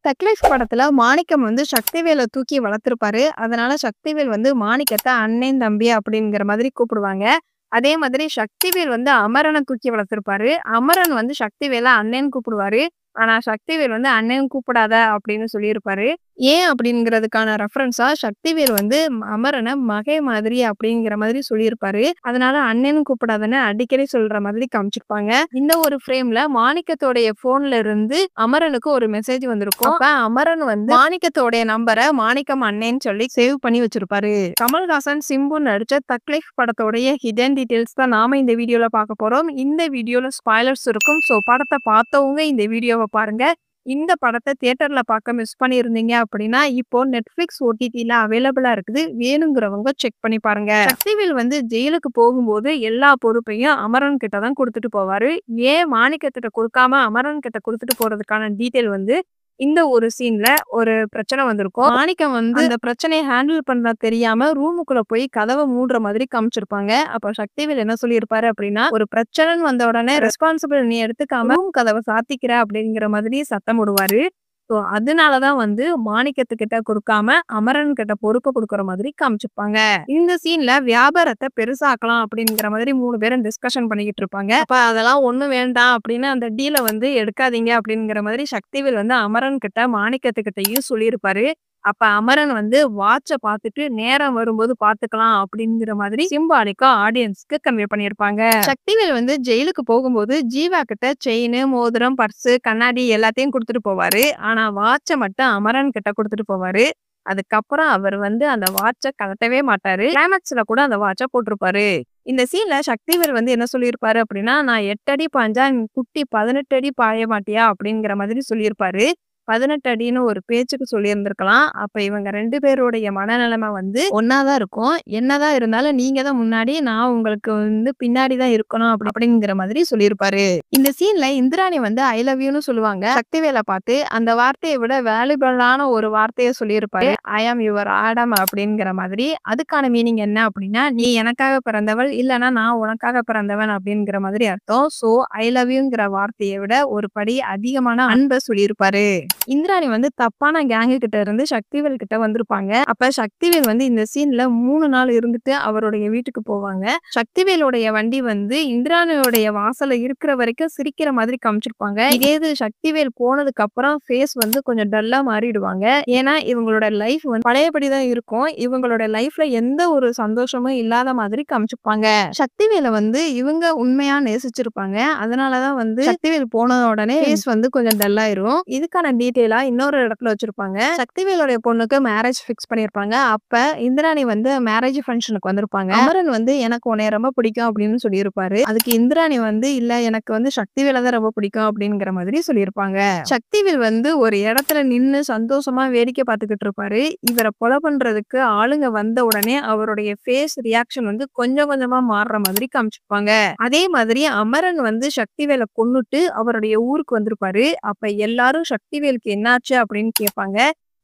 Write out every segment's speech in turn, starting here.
Thug Life படத்துல மாணிக்கம் வந்து சக்திவேல தூக்கி வளர்த்திருப்பாரு. அதனால சக்திவேல் வந்து மாணிக்கத்த அண்ணன், தம்பி அப்படிங்கிற மாதிரி கூப்பிடுவாங்க. அதே மாதிரி சக்திவேல் வந்து அமரன தூக்கி வளர்த்திருப்பாரு. அமரன் வந்து சக்திவேல அண்ணேன்னு கூப்பிடுவாரு. ஆனா சக்திவேல் வந்து அண்ணன் கூப்பிடாத அப்படின்னு சொல்லியிருப்பாரு. ஏன் அப்படிங்கிறதுக்கான ரெஃபரன்ஸா சக்திவேல் வந்து அமரன மகை மாதிரி அப்படிங்கிற மாதிரி சொல்லியிருப்பாரு. அதனால அண்ணன்னு கூப்பிடாதன்னு அடிக்கடி சொல்ற மாதிரி காமிச்சிருப்பாங்க. இந்த ஒரு ஃப்ரேம்ல மாணிக்கத்தோடைய போன்ல இருந்து அமரனுக்கு ஒரு மெசேஜ் வந்திருக்கும். அப்ப அமரன் வந்து மாணிக்கத்தோடைய நம்பரை மாணிக்கம் அண்ணேன்னு சொல்லி சேவ் பண்ணி வச்சிருப்பாரு. கமல்ஹாசன், சிம்பு நடிச்ச தக்லைஃப் படத்தோடைய ஹிடன் டீடைல்ஸ் தான் நாம இந்த வீடியோல பார்க்க போறோம். இந்த வீடியோல ஸ்பாய்லர்ஸ் இருக்கும். சோ படத்தை பார்த்தவங்க இந்த வீடியோவை பாருங்க. இந்த படத்தை தியேட்டர்ல பார்க்க மிஸ் பண்ணியிருந்தீங்க அப்படின்னா இப்போ நெட்ஃபிளிக்ஸ் ஓடிடில அவைலபிளா இருக்குது. வேணுங்கிறவங்க செக் பண்ணி பாருங்க. சக்திவேல் வந்து ஜெயிலுக்கு போகும்போது எல்லா பொறுப்பையும் அமரன் கிட்ட தான் கொடுத்துட்டு போவாரு. ஏன் மாணிக்கத்திட்ட கொடுக்காம அமரன் கிட்ட கொடுத்துட்டு போறதுக்கான டீடைல் வந்து இந்த ஒரு சீன்ல ஒரு பிரச்சனை வந்திருக்கும். மாணிக்கம் வந்து அந்த பிரச்சனையை ஹேண்டில் பண்ண தெரியாம ரூமுக்குள்ள போய் கதவை மூடுற மாதிரி காமிச்சிருப்பாங்க. அப்ப சக்திவேல் என்ன சொல்லியிருப்பாரு அப்படின்னா, ஒரு பிரச்சனைன்னு வந்த உடனே ரெஸ்பான்சிபிள் நீ எடுத்துக்காம ரூம் கதவை சாத்திக்கிற அப்படிங்கிற மாதிரி சத்தம் விடுவாரு. ஸோ அதனாலதான் வந்து மாணிக்கத்துக்கிட்ட கொடுக்காம அமரன் கிட்ட பொறுப்பை கொடுக்குற மாதிரி காமிச்சிருப்பாங்க. இந்த சீன்ல வியாபாரத்தை பெருசாக்கலாம் அப்படிங்கிற மாதிரி 3 பேரும் டிஸ்கஷன் பண்ணிக்கிட்டு இருப்பாங்க. அப்ப அதெல்லாம் ஒண்ணும் வேண்டாம் அப்படின்னு அந்த டீலை வந்து எடுக்காதீங்க அப்படிங்கிற மாதிரி சக்திவேல் வந்து அமரன் கிட்ட மாணிக்கத்துக்கிட்டையும் சொல்லியிருப்பாரு. அப்ப அமரன் வந்து வாட்ச பார்த்துட்டு நேரம் வரும்போது பார்த்துக்கலாம் அப்படிங்கிற மாதிரி சிம்பாலிக்கா ஆடியன்ஸ்க்கு கன்வே பண்ணியிருப்பாங்க. சக்திவேல் வந்து ஜெயிலுக்கு போகும்போது ஜீவா கிட்ட செயின், மோதிரம், பர்ஸ், கண்ணாடி எல்லாத்தையும் கொடுத்துட்டு போவாரு. ஆனா வாட்ச மட்டும் அமரன் கிட்ட கொடுத்துட்டு போவாரு. அதுக்கப்புறம் அவர் வந்து அந்த வாட்ச கழட்டவே மாட்டாரு. கிளைமேக்ஸ்ல கூட அந்த வாட்ச போட்டிருப்பாரு. இந்த சீன்ல சக்திவேல் வந்து என்ன சொல்லியிருப்பாரு அப்படின்னா, நான் 8 அடி பாஞ்சா குட்டி 18 அடி பாய மாட்டியா அப்படிங்கிற மாதிரி சொல்லியிருப்பாரு. 18 அடின்னு ஒரு பேச்சுக்கு சொல்லியிருந்திருக்கலாம். அப்ப இவங்க 2 பேருடைய மனநிலைமை வந்து ஒன்னாதான் இருக்கும். என்னதான் இருந்தாலும் நீங்க தான் முன்னாடி, நான் உங்களுக்கு வந்து பின்னாடி தான் இருக்கணும் அப்படிங்கிற மாதிரி சொல்லியிருப்பாரு. இந்த சீன்ல இந்திராணி வந்து ஐ லவ் யூன்னு சொல்லுவாங்க. சக்திவேலை பார்த்து அந்த வார்த்தையை விட வேல்யூபிளான ஒரு வார்த்தையை சொல்லியிருப்பாரு. ஐ ஆம் யுவர் ஆடம் அப்படிங்கிற மாதிரி. அதுக்கான மீனிங் என்ன அப்படின்னா, நீ எனக்காக பிறந்தவள், இல்லைன்னா நான் உனக்காக பிறந்தவன் அப்படிங்கிற மாதிரி அர்த்தம். சோ ஐ லவ் யூங்கிற வார்த்தையை விட ஒரு படி அதிகமான அன்பை சொல்லியிருப்பாரு. இந்திராணி வந்து தப்பான கேங்கு கிட்ட இருந்து சக்திவேல் கிட்ட வந்திருப்பாங்க. அப்ப சக்திவேல் வந்து இந்த சீன்ல 3 நாள் இருந்துட்டு அவருடைய வீட்டுக்கு போவாங்க. சக்திவேலுடைய வண்டி வந்து இந்திராணியோடைய வாசல்ல இருக்கிற வரைக்கும் சிரிக்கிற மாதிரி காமிச்சிருப்பாங்க. இதே இது சக்திவேல் போனதுக்கு அப்புறம் ஃபேஸ் வந்து கொஞ்சம் டல்லா மாறிடுவாங்க. ஏன்னா இவங்களோட லைஃப் வந்து பழையபடிதான் இருக்கும். இவங்களோட லைஃப்ல எந்த ஒரு சந்தோஷமும் இல்லாத மாதிரி காமிச்சிருப்பாங்க. சக்திவேலை வந்து இவங்க உண்மையா நேசிச்சிருப்பாங்க. அதனாலதான் வந்து சக்திவேல் போன உடனே ஃபேஸ் வந்து கொஞ்சம் டல்லாயிரும். இதுக்கான டீட்டெயிலா இன்னொரு இடத்துல வச்சிருப்பாங்க. சக்திவேலுடைய பொண்ணுக்கு மேரேஜ் ஃபிக்ஸ் பண்ணிருப்பாங்க. அப்ப இந்திராணி வந்து மேரேஜ் ஃபங்க்ஷனுக்கு வந்திருப்பாங்க. அமரன் வந்து எனக்கு உன்னைய ரொம்ப பிடிக்கும் அப்படின்னு சொல்லியிருப்பாரு. அதுக்கு இந்திராணி வந்து இல்ல எனக்கு வந்து சக்திவேலை தான் ரொம்ப பிடிக்கும் அப்படிங்கிற மாதிரி சொல்லியிருப்பாங்க. சக்திவேல் வந்து ஒரு இடத்துல நின்னு சந்தோஷமா வேடிக்கை பார்த்துக்கிட்டு இருப்பாரு. இவரை கொலை பண்றதுக்கு ஆளுங்க வந்த உடனே அவருடைய ஃபேஸ் ரியாக்ஷன் வந்து கொஞ்சம் கொஞ்சமா மாறுற மாதிரி காமிச்சிருப்பாங்க. அதே மாதிரி அமரன் வந்து சக்திவேலை கொன்னுட்டு அவருடைய ஊருக்கு வந்திருப்பாரு. அப்ப எல்லாரும் சக்திவேலுக்கு என்னாச்சு அப்படின்னு கேட்பாங்க.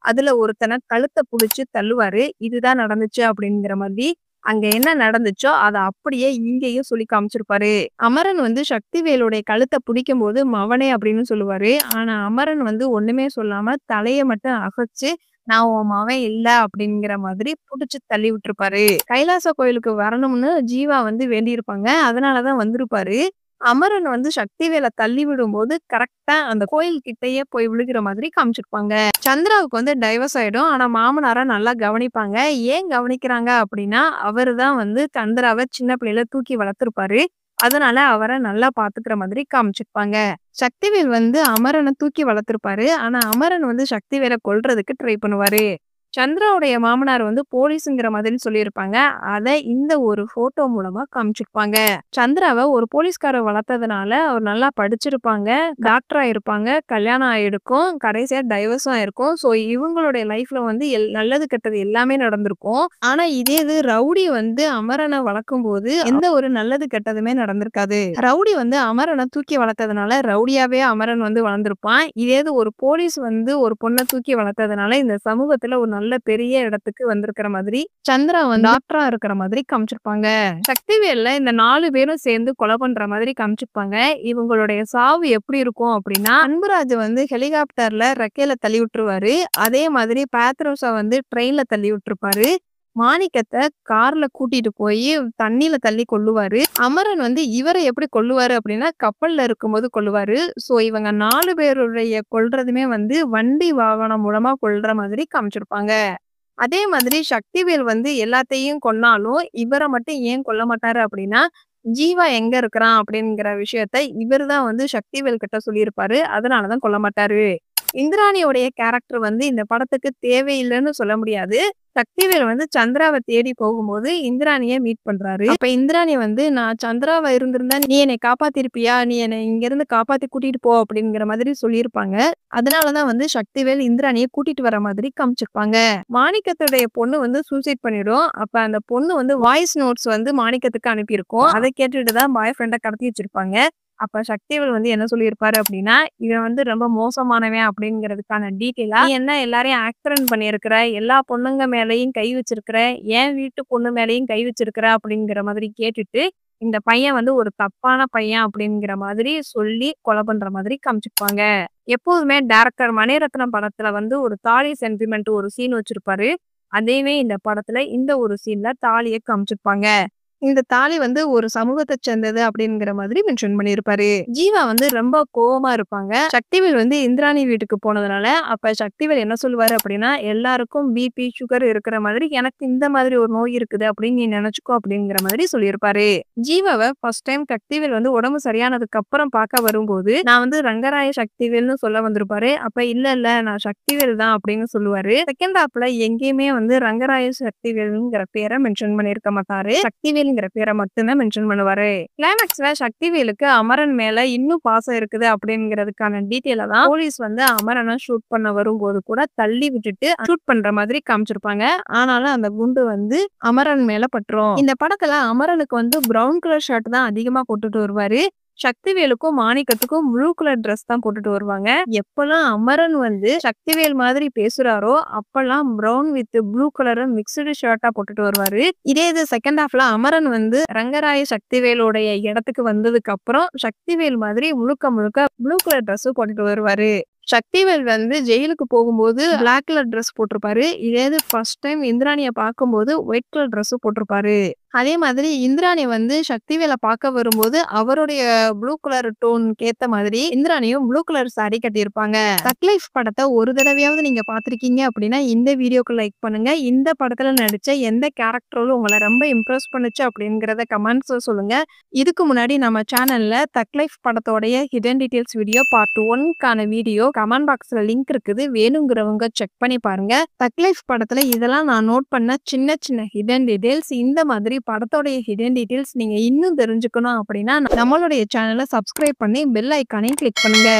அதுல ஒருத்தனை கழுத்தை புடிச்சு தள்ளுவாரு. இதுதான் நடந்துச்சு அப்படிங்கிற மாதிரி. அங்க என்ன நடந்துச்சோ அதை அப்படியே இங்கேயும் சொல்லி காமிச்சிருப்பாரு. அமரன் வந்து சக்திவேலுடைய கழுத்தை பிடிக்கும் போது மவனே அப்படின்னு சொல்லுவாரு. ஆனா அமரன் வந்து ஒண்ணுமே சொல்லாம தலைய மட்டும் அசைச்சு நான் உன் மவன் இல்ல அப்படிங்கிற மாதிரி புடிச்சு தள்ளி விட்டுருப்பாரு. கைலாச கோயிலுக்கு வரணும்னு ஜீவா வந்து வேண்டியிருப்பாங்க. அதனாலதான் வந்திருப்பாரு. அமரன் வந்து சக்திவேலை தள்ளி விடும்போது கரெக்டா அந்த கோயில் கிட்டயே போய் விழுகிற மாதிரி காமிச்சிருப்பாங்க. சந்திராவுக்கு வந்து டைவர்ஸ் ஆயிடும். ஆனா மாமனார நல்லா கவனிப்பாங்க. ஏன் கவனிக்கிறாங்க அப்படின்னா, அவருதான் வந்து சந்திராவை சின்ன பிள்ளையில தூக்கி வளர்த்திருப்பாரு. அதனால அவரை நல்லா பாத்துக்கிற மாதிரி காமிச்சிருப்பாங்க. சக்திவேல் வந்து அமரனை தூக்கி வளர்த்திருப்பாரு. ஆனா அமரன் வந்து சக்திவேலை கொல்றதுக்கு ட்ரை பண்ணுவாரு. சந்திராவுடைய மாமனார் வந்து போலீஸுங்கிற மாதிரி சொல்லியிருப்பாங்க. அத இந்த ஒரு போட்டோ மூலமா காமிச்சிருப்பாங்க. சந்திராவை ஒரு போலீஸ்காரர் வளர்த்ததுனால அவர் நல்லா படிச்சிருப்பாங்க, டாக்டரா இருப்பாங்க, கல்யாணம் ஆயிருக்கும், கடைசியா டைவர்ஸும் ஆயிருக்கும். சோ இவங்களுடைய லைஃப்ல வந்து நல்லது கெட்டது எல்லாமே நடந்திருக்கும். ஆனா இதே இது ரவுடி வந்து அமரனை வளர்க்கும் போது எந்த ஒரு நல்லது கெட்டதுமே நடந்திருக்காது. ரவுடி வந்து அமரனை தூக்கி வளர்த்ததுனால ரவுடியாவே அமரன் வந்து வளர்ந்திருப்பான். இதே இது ஒரு போலீஸ் வந்து ஒரு பொண்ணை தூக்கி வளர்த்ததுனால இந்த சமூகத்துல ஒரு நல்ல நல்ல பெரிய இடத்துக்கு வந்திருக்கிற மாதிரி, சந்திரா வந்து டாக்டரா இருக்கிற மாதிரி காமிச்சிருப்பாங்க. சக்திவேல்ல இந்த 4 பேரும் சேர்ந்து கொலை பண்ற மாதிரி காமிச்சிருப்பாங்க. இவங்களுடைய சாவு எப்படி இருக்கும் அப்படின்னா, அன்புராஜ் வந்து ஹெலிகாப்டர்ல ரெக்கையில தள்ளி விட்டுருவாரு. அதே மாதிரி பேத்ரோஸா வந்து ட்ரெயின்ல தள்ளி விட்டுருப்பாரு. மாணிக்கத்த கார்ல கூட்டிட்டு போய் தண்ணீல தள்ளி கொல்லுவாரு. அமரன் வந்து இவரை எப்படி கொல்லுவாரு அப்படின்னா, கப்பல்ல இருக்கும்போது கொல்லுவாரு. சோ இவங்க 4 பேருடைய கொல்றதுமே வந்து வண்டி வாகனம் மூலமா கொல்ற மாதிரி காமிச்சிருப்பாங்க. அதே மாதிரி சக்திவேல் வந்து எல்லாத்தையும் கொன்னாலும், இவர மட்டும் ஏன் கொல்ல மாட்டாரு அப்படின்னா, ஜீவா எங்க இருக்கிறான் அப்படிங்கிற விஷயத்த இவரு தான் வந்து சக்திவேல் கிட்ட சொல்லியிருப்பாரு. அதனால தான் கொல்ல மாட்டாரு. இந்திராணியோடைய கேரக்டர் வந்து இந்த படத்துக்கு தேவையில்லைன்னு சொல்ல முடியாது. சக்திவேல் வந்து சந்திராவ தேடி போகும்போது இந்திராணிய மீட் பண்றாரு. அப்ப இந்திராணி வந்து நான் சந்திராவா இருந்திருந்தா நீ என்னை காப்பாத்திருப்பியா? நீ என்னை இங்கிருந்து காப்பாத்தி கூட்டிட்டு போ அப்படிங்கிற மாதிரி சொல்லியிருப்பாங்க. அதனாலதான் வந்து சக்திவேல் இந்திராணிய கூட்டிட்டு வர மாதிரி காமிச்சிருப்பாங்க. மாணிக்கத்துடைய பொண்ணு வந்து சூசைட் பண்ணிடும். அப்ப அந்த பொண்ணு வந்து வாய்ஸ் நோட்ஸ் வந்து மாணிக்கத்துக்கு அனுப்பியிருக்கும். அதை கேட்டுட்டு தான் பாய் ஃப்ரெண்ட கடத்தி வச்சிருப்பாங்க. அப்ப சக்திவேல் வந்து என்ன சொல்லியிருப்பாரு அப்படின்னா, இவன் வந்து ரொம்ப மோசமானவன் அப்படிங்கிறதுக்கான டீட்டெயிலா, நீ என்ன எல்லாரையும் ஆக்சிடென்ட் பண்ணியிருக்கிற, எல்லா பொண்ணுங்க மேலயும் கை வச்சிருக்கிற, என் வீட்டு பொண்ணு மேலயும் கை வச்சிருக்கிற அப்படிங்கிற மாதிரி கேட்டுட்டு, இந்த பையன் வந்து ஒரு தப்பான பையன் அப்படிங்கிற மாதிரி சொல்லி கொலை பண்ற மாதிரி காமிச்சிருப்பாங்க. எப்போதுமே டைரக்டர் மணிரத்னம் படத்துல வந்து ஒரு தாலி சென்டிமெண்ட் ஒரு சீன் வச்சிருப்பாரு. அதேவே இந்த படத்துல இந்த ஒரு சீன்ல தாலிய காமிச்சிருப்பாங்க. இந்த தாலி வந்து ஒரு சமூகத்தை சேர்ந்தது அப்படிங்கிற மாதிரி மென்ஷன் பண்ணியிருப்பாரு. ஜீவா வந்து ரொம்ப கோவமா இருப்பாங்க. சக்திவேல் வந்து இந்திராணி வீட்டுக்கு போனதுனால, அப்ப சக்திவேல் என்ன சொல்லுவாரு அப்படின்னா, எல்லாருக்கும் பிபி, சுகர் இருக்கிற மாதிரி எனக்கு இந்த மாதிரி ஒரு நோய் இருக்குது அப்படின்னு நீ நினைச்சுக்கோ அப்படிங்கிற மாதிரி சொல்லியிருப்பாரு. ஜீவாவை ஃபர்ஸ்ட் டைம் சக்திவேல் வந்து உடம்பு சரியானதுக்கு அப்புறம் பார்க்க வரும்போது, நான் வந்து ரங்கராய சக்திவேல்னு சொல்ல வந்திருப்பாரு. அப்ப இல்ல நான் சக்திவேல் தான் அப்படின்னு சொல்லுவாரு. செகண்ட் ஹாப்ல எங்கேயுமே வந்து ரங்கராய சக்திவேலுங்கிற பேரை மென்ஷன் பண்ணியிருக்க மாட்டாரு. சக்திவேல் பேரை மட்டும்தான் மென்ஷன் பண்ணுவாரு. கிளைமேக்ஸ்ல சக்திவேலுக்கு அமரன் மேல இன்னும் பாசம் இருக்குது அப்படிங்கிறதுக்கான டீட்டெயில தான் போலீஸ் வந்து அமரனை ஷூட் பண்ண வரும்போது கூட தள்ளி விட்டுட்டு ஷூட் பண்ற மாதிரி காமிச்சிருப்பாங்க. ஆனாலும் அந்த குண்டு வந்து அமரன் மேல பட்டுரும். இந்த படத்துல அமரனுக்கு வந்து பிரவுன் கலர் ஷர்ட் தான் அதிகமா போட்டுட்டு வருவாரு. சக்திவேலுக்கும் மாணிக்கத்துக்கும் ப்ளூ கலர் ட்ரெஸ் தான் போட்டுட்டு வருவாங்க. எப்பெல்லாம் அமரன் வந்து சக்திவேல் மாதிரி பேசுறாரோ அப்பெல்லாம் brown with blue colour mixed ஷர்ட்டா போட்டுட்டு வருவாரு. இதே இது செகண்ட் ஹாஃப்ல அமரன் வந்து ரங்கராய சக்திவேலுடைய இடத்துக்கு வந்ததுக்கு அப்புறம் சக்திவேல் மாதிரி முழுக்க முழுக்க ப்ளூ கலர் ட்ரெஸ் போட்டுட்டு வருவாரு. சக்திவேல் வந்து ஜெயிலுக்கு போகும்போது பிளாக் கலர் ட்ரெஸ் போட்டிருப்பாரு. இதே இது ஃபர்ஸ்ட் டைம் இந்திராணிய பார்க்கும்போது ஒயிட் கலர் ட்ரெஸ் போட்டிருப்பாரு. அதே மாதிரி இந்திராணி வந்து சக்திவேல பார்க்க வரும்போது அவருடைய ப்ளூ கலர் டோனுக்கு ஏத்த மாதிரி இந்திராணியும் ப்ளூ கலர் சாரி கட்டியிருப்பாங்க. தக் லைஃப் படத்தை ஒரு தடவையாவது நீங்க பார்த்திருக்கீங்க அப்படின்னா இந்த வீடியோக்கு லைக் பண்ணுங்க. இந்த படத்துல நடிச்ச எந்த கேரக்டரும் உங்களை ரொம்ப இம்ப்ரெஸ் பண்ணுச்சு அப்படிங்கிறத கமெண்ட்ஸ்ல சொல்லுங்க. இதுக்கு முன்னாடி நம்ம சேனல்ல தக் லைஃப் படத்தோடைய ஹிடன் டீடைல்ஸ் வீடியோ பார்ட் 1க்கான வீடியோ கமெண்ட் பாக்ஸ்ல லிங்க் இருக்குது. வேணுங்கிறவங்க செக் பண்ணி பாருங்க. தக் லைஃப் படத்துல இதெல்லாம் நான் நோட் பண்ண சின்ன சின்ன ஹிடன் டீடைல்ஸ். இந்த மாதிரி படத்தோடைய ஹிடன் டீடைல்ஸ் நீங்க இன்னும் தெரிஞ்சுக்கணும் அப்படின்னா நம்மளுடைய சேனலை சப்ஸ்கிரைப் பண்ணி பெல் ஐக்கானையும் கிளிக் பண்ணுங்க.